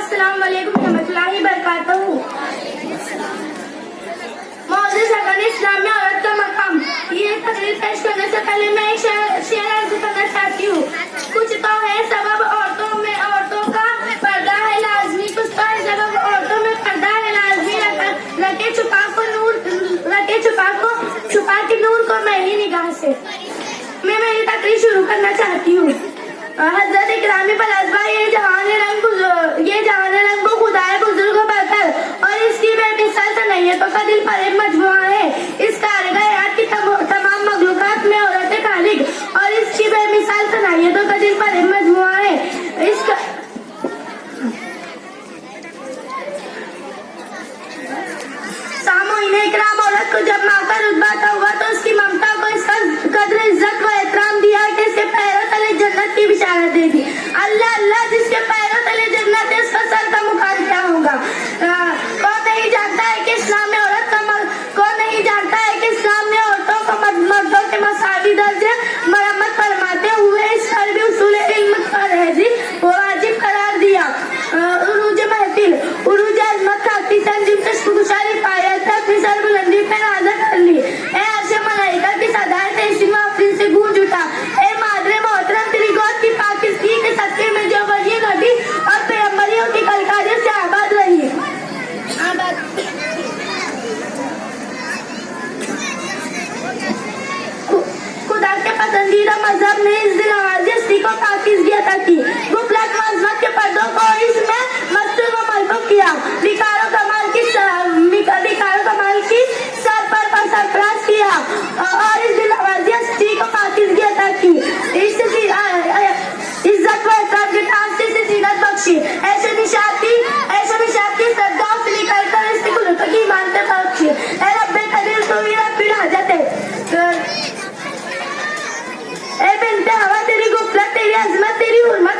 अस्सलाम वालेकुम रहमतुल्लाहि बरकातहू। मौजूद सगन इस्लाम में औरत का मकाम, ये तकरीर पेश करने से पहले मैं एक शेर अर्ज करना चाहती हूँ। कुछ तो है सबब औरतों का पर्दा है लाजमी, कुछ तो है सबब औरतों में पर्दा है लाजमी। रखे छुपा के नूर को मेरी निगाह से। मैं मेरी तकरीर शुरू करना चाहती हूँ। हजरत इकरामी पलाजबा ये जहान रंग को खुदाए बुजुर्ग बरतर और इसकी बेमिसाल सनैयतों का दिल फरेब मजमुआ है। इस कारगाह की तमाम मखलूकात में औरत खालिक और इसकी बेमिसाल सनैयतों का दिल फरेब मजमुआ है। इसका सामोईन इकराम औरत को जब माँ का रुतबा अता हुआ तो उसकी ममता को इसका कद्र इज्जत व एहतराम दिया कि इसके पैरों तले जन्नत की बिशारत दे दी। अल्लाह अल्लाह, जिसके पैरों तले जन्नत है उसका सर का मुकाम क्या होगा। कौन नहीं जानता है कि इस्लाम में औरतों को मर्दों के मसावी दर्जे मरम्मत फरमाते हुए इस पर भी उसूल इल्म वाजिब करार दिया। उरूज महफिल, उरूज अजमत खाती संजीव खुशाली पाया था अपनी सरबुलंदी पे नाज़र कर ली। ए अर्शे मलाइका की सदाए तेज़ी में आफरीन से गूंज उठा। ए मादरे मोहतरम, तेरी गौर की पाकिस्ती के सदके में जो वली नबी और पैगंबरियों की कलकारियों से आबाद रही। खुदा के पसंदीदा मजहब ने इस दिल आवाज़ी को पाकिज़गी अता की। गुफलत मजहब के पर्दों को इसमें मस्तूर व मलबूब किया। बिकारो कमाल की सर पर सरफराज किया और इस दिल आवाज़ी को पाकिज़गी अता की। इज्जत व एहतराम के ताज से जीनत बख्शी। ऐसे निशात की सरगाह से निकल कर इसकी कुल्लत की मानते बख्शी। ए रब्बे कदीर तू ही रब्बिल हाजत है। ए बिन्ते हवा, तेरी गुफलत, तेरी अजमत, तेरी हुर्मत